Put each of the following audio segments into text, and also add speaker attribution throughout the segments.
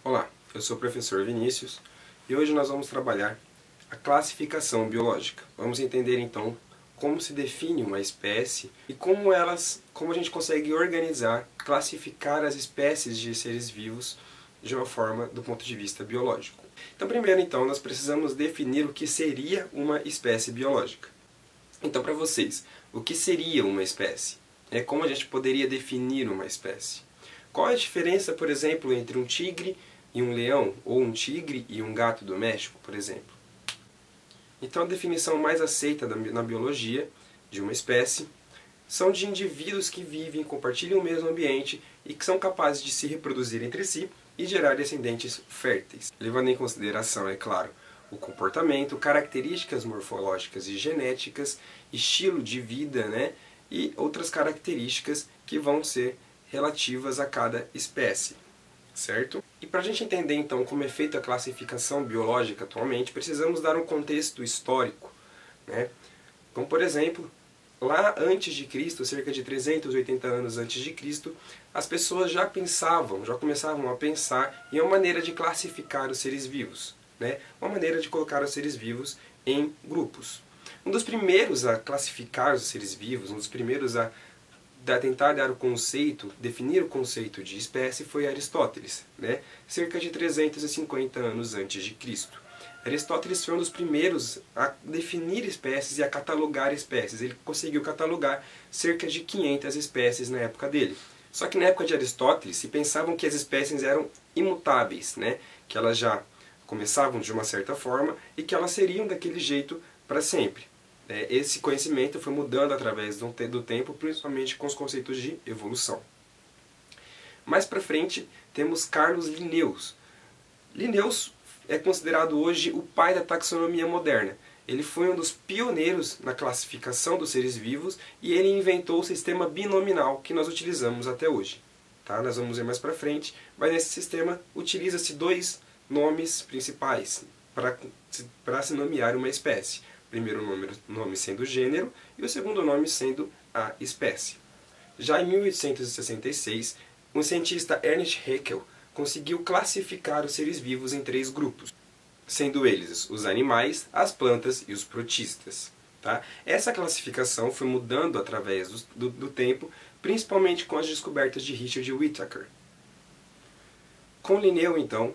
Speaker 1: Olá, eu sou o professor Vinícius e hoje nós vamos trabalhar a classificação biológica. Vamos entender então como se define uma espécie e como a gente consegue organizar, classificar as espécies de seres vivos de uma forma do ponto de vista biológico. Então primeiro nós precisamos definir o que seria uma espécie biológica. Então para vocês, o que seria uma espécie? Como a gente poderia definir uma espécie? Qual é a diferença, por exemplo, entre um tigre e um leão, ou um tigre e um gato doméstico, por exemplo? Então a definição mais aceita na biologia de uma espécie são de indivíduos que vivem, compartilham o mesmo ambiente e que são capazes de se reproduzir entre si e gerar descendentes férteis, levando em consideração, é claro, o comportamento, características morfológicas e genéticas, estilo de vida, e outras características que vão ser relativas a cada espécie, certo? E para a gente entender então como é feita a classificação biológica atualmente, precisamos dar um contexto histórico, Como por exemplo, lá antes de Cristo, cerca de 380 anos antes de Cristo, as pessoas já começavam a pensar em uma maneira de classificar os seres vivos, uma maneira de colocar os seres vivos em grupos. Um dos primeiros a classificar os seres vivos, um dos primeiros a tentar dar definir o conceito de espécie foi Aristóteles, cerca de 350 anos antes de Cristo. Aristóteles foi um dos primeiros a definir espécies e a catalogar espécies. Ele conseguiu catalogar cerca de 500 espécies na época dele. Só que na época de Aristóteles se pensavam que as espécies eram imutáveis, que elas já começavam de uma certa forma e que elas seriam daquele jeito para sempre. Esse conhecimento foi mudando através do tempo, principalmente com os conceitos de evolução. Mais para frente temos Carlos Linnaeus. Linnaeus é considerado hoje o pai da taxonomia moderna. Ele foi um dos pioneiros na classificação dos seres vivos e ele inventou o sistema binominal que nós utilizamos até hoje. Nós vamos ver mais para frente, mas nesse sistema utiliza-se dois nomes principais para se nomear uma espécie. O primeiro nome sendo o gênero e o segundo nome sendo a espécie. Já em 1866, o cientista Ernst Haeckel conseguiu classificar os seres vivos em 3 grupos, sendo eles os animais, as plantas e os protistas. Essa classificação foi mudando através do tempo, principalmente com as descobertas de Richard Whittaker. Com Linneu, então,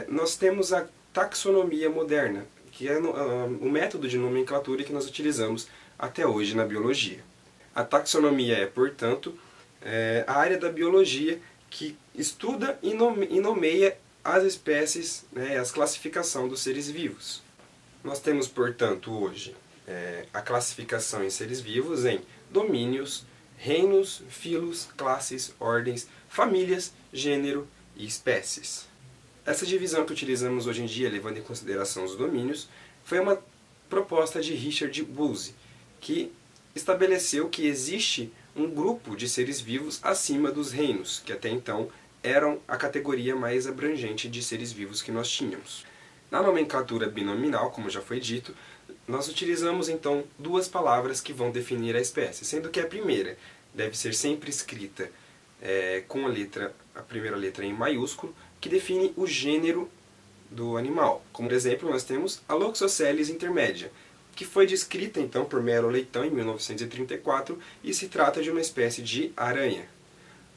Speaker 1: nós temos a taxonomia moderna, que é o método de nomenclatura que nós utilizamos até hoje na biologia. A taxonomia é, portanto, a área da biologia que estuda e nomeia as espécies, a classificação dos seres vivos. Nós temos, portanto, hoje a classificação em seres vivos em domínios, reinos, filos, classes, ordens, famílias, gênero e espécies. Essa divisão que utilizamos hoje em dia, levando em consideração os domínios, foi uma proposta de Richard Woolsey, que estabeleceu que existe um grupo de seres vivos acima dos reinos, que até então eram a categoria mais abrangente de seres vivos que nós tínhamos. Na nomenclatura binominal, como já foi dito, nós utilizamos então 2 palavras que vão definir a espécie, sendo que a primeira deve ser sempre escrita com a primeira letra em maiúsculo, que define o gênero do animal. Como exemplo, nós temos a Loxosceles intermédia, que foi descrita então por Melo Leitão em 1934 e se trata de uma espécie de aranha.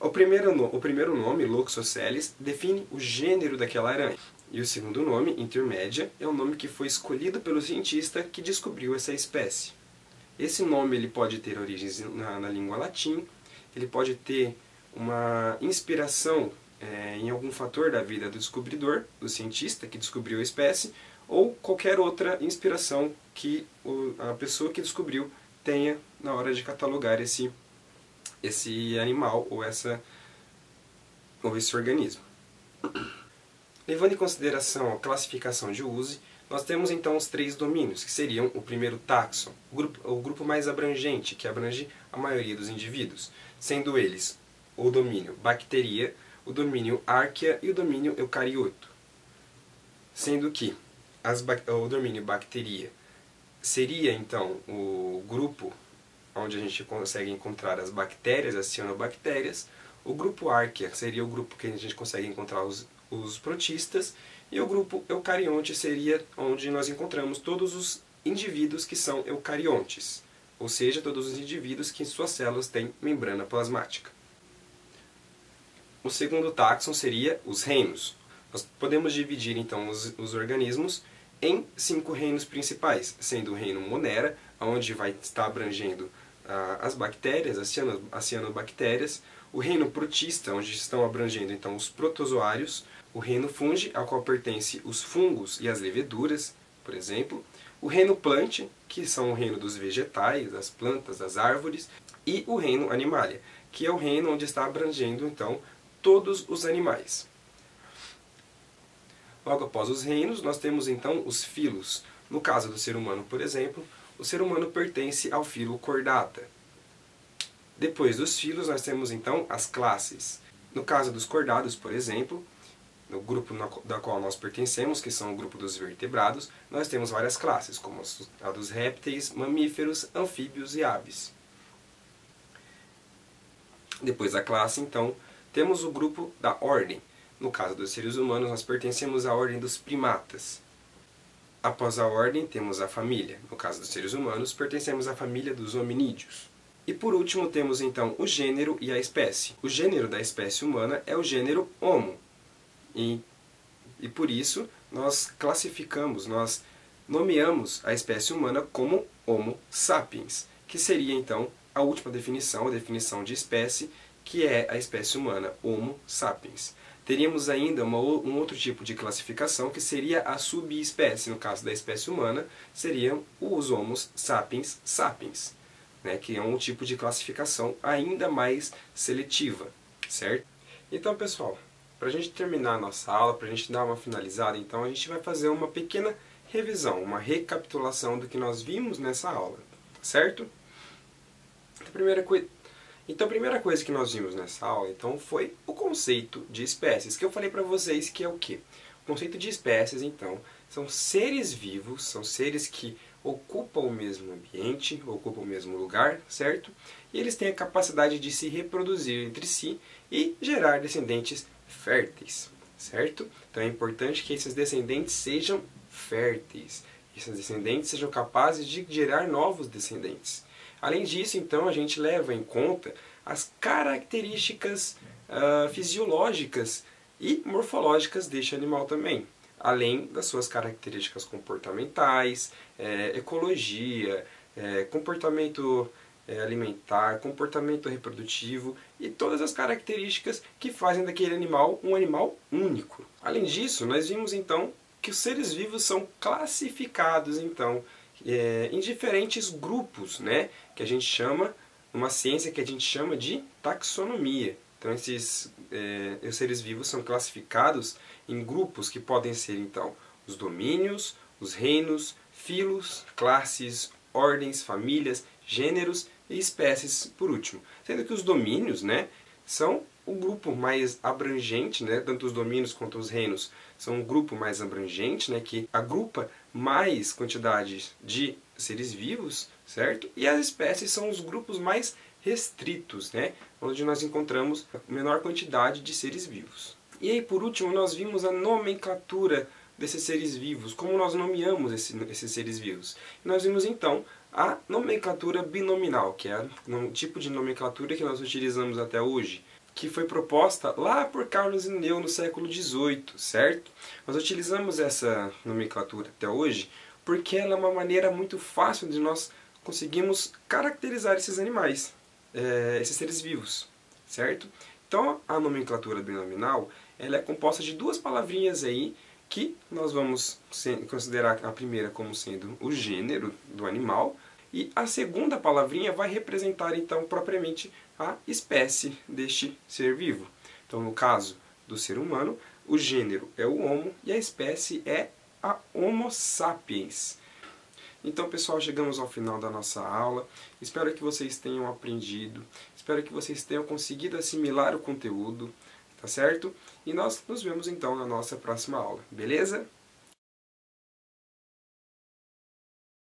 Speaker 1: O primeiro nome, Loxosceles, define o gênero daquela aranha. E o segundo nome, intermédia, é o nome que foi escolhido pelo cientista que descobriu essa espécie. Esse nome ele pode ter origens na língua latim, ele pode ter uma inspiração em algum fator da vida do descobridor, do cientista que descobriu a espécie, ou qualquer outra inspiração que a pessoa que descobriu tenha na hora de catalogar esse animal ou esse organismo. Levando em consideração a classificação de Woolsey, nós temos então os 3 domínios, que seriam o primeiro taxon, o grupo mais abrangente, que abrange a maioria dos indivíduos, sendo eles o domínio Bacteria, o domínio Archaea e o domínio Eucarioto. Sendo que o domínio Bacteria seria então o grupo onde a gente consegue encontrar as bactérias, as cianobactérias, O grupo Archaea seria o grupo que a gente consegue encontrar os protistas, e o grupo Eucarionte seria onde nós encontramos todos os indivíduos que são eucariontes, ou seja, todos os indivíduos que em suas células têm membrana plasmática. O segundo táxon seria os reinos. Nós podemos dividir então os organismos em 5 reinos principais, sendo o reino Monera, onde vai estar abrangendo as bactérias, as cianobactérias, o reino Protista, onde estão abrangendo então os protozoários, o reino Fungi, ao qual pertence os fungos e as leveduras, por exemplo, o reino Plantae, que são o reino dos vegetais, das plantas, das árvores, e o reino Animalia, que é o reino onde está abrangendo então todos os animais. Logo após os reinos, nós temos então os filos. No caso do ser humano, por exemplo, o ser humano pertence ao filo Chordata. Depois dos filos, nós temos então as classes. No caso dos chordados, por exemplo, no grupo da qual nós pertencemos, que são o grupo dos vertebrados, nós temos várias classes, como a dos répteis, mamíferos, anfíbios e aves. Depois da classe, então, temos o grupo da ordem. No caso dos seres humanos, nós pertencemos à ordem dos primatas. Após a ordem, temos a família. No caso dos seres humanos, pertencemos à família dos hominídeos. E por último, temos então o gênero e a espécie. O gênero da espécie humana é o gênero Homo. E por isso, nós classificamos, nós nomeamos a espécie humana como Homo sapiens, que seria então a última definição, a definição de espécie, que é a espécie humana Homo sapiens. Teríamos ainda um outro tipo de classificação, que seria a subespécie. No caso da espécie humana, seriam os Homo sapiens sapiens, né, que é um tipo de classificação ainda mais seletiva, certo? Então, pessoal, para a gente terminar a nossa aula, para a gente dar uma finalizada, então a gente vai fazer uma pequena revisão, uma recapitulação do que nós vimos nessa aula, certo? Então, a primeira coisa que nós vimos nessa aula então, foi o conceito de espécies, que eu falei para vocês que é o quê? O conceito de espécies, então, são seres vivos, são seres que ocupam o mesmo ambiente, ocupam o mesmo lugar, certo? E eles têm a capacidade de se reproduzir entre si e gerar descendentes férteis, certo? Então é importante que esses descendentes sejam férteis, esses descendentes sejam capazes de gerar novos descendentes. Além disso, então, a gente leva em conta as características fisiológicas e morfológicas deste animal também, além das suas características comportamentais, ecologia, comportamento alimentar, comportamento reprodutivo e todas as características que fazem daquele animal um animal único. Além disso, nós vimos então que os seres vivos são classificados então em diferentes grupos, né, que a gente chama, uma ciência que a gente chama de taxonomia. Então esses os seres vivos são classificados em grupos que podem ser então os domínios, os reinos, filos, classes, ordens, famílias, gêneros e espécies por último. Sendo que os domínios, né, são o grupo mais abrangente, né, tanto os domínios quanto os reinos são um grupo mais abrangente, né, que agrupa mais quantidade de seres vivos, certo? E as espécies são os grupos mais restritos, né, onde nós encontramos a menor quantidade de seres vivos. E aí, por último, nós vimos a nomenclatura desses seres vivos, como nós nomeamos esses seres vivos. E nós vimos, então, a nomenclatura binominal, que é um tipo de nomenclatura que nós utilizamos até hoje, que foi proposta lá por Carlos Linneu no século XVIII, certo? Nós utilizamos essa nomenclatura até hoje porque ela é uma maneira muito fácil de nós conseguirmos caracterizar esses animais, esses seres vivos, certo? Então, a nomenclatura binominal ela é composta de duas palavrinhas aí, que nós vamos considerar a primeira como sendo o gênero do animal, e a segunda palavrinha vai representar então propriamente a espécie deste ser vivo. Então, no caso do ser humano, o gênero é o Homo e a espécie é a Homo sapiens. Então, pessoal, chegamos ao final da nossa aula. Espero que vocês tenham aprendido, espero que vocês tenham conseguido assimilar o conteúdo, tá certo? E nós nos vemos então na nossa próxima aula, beleza?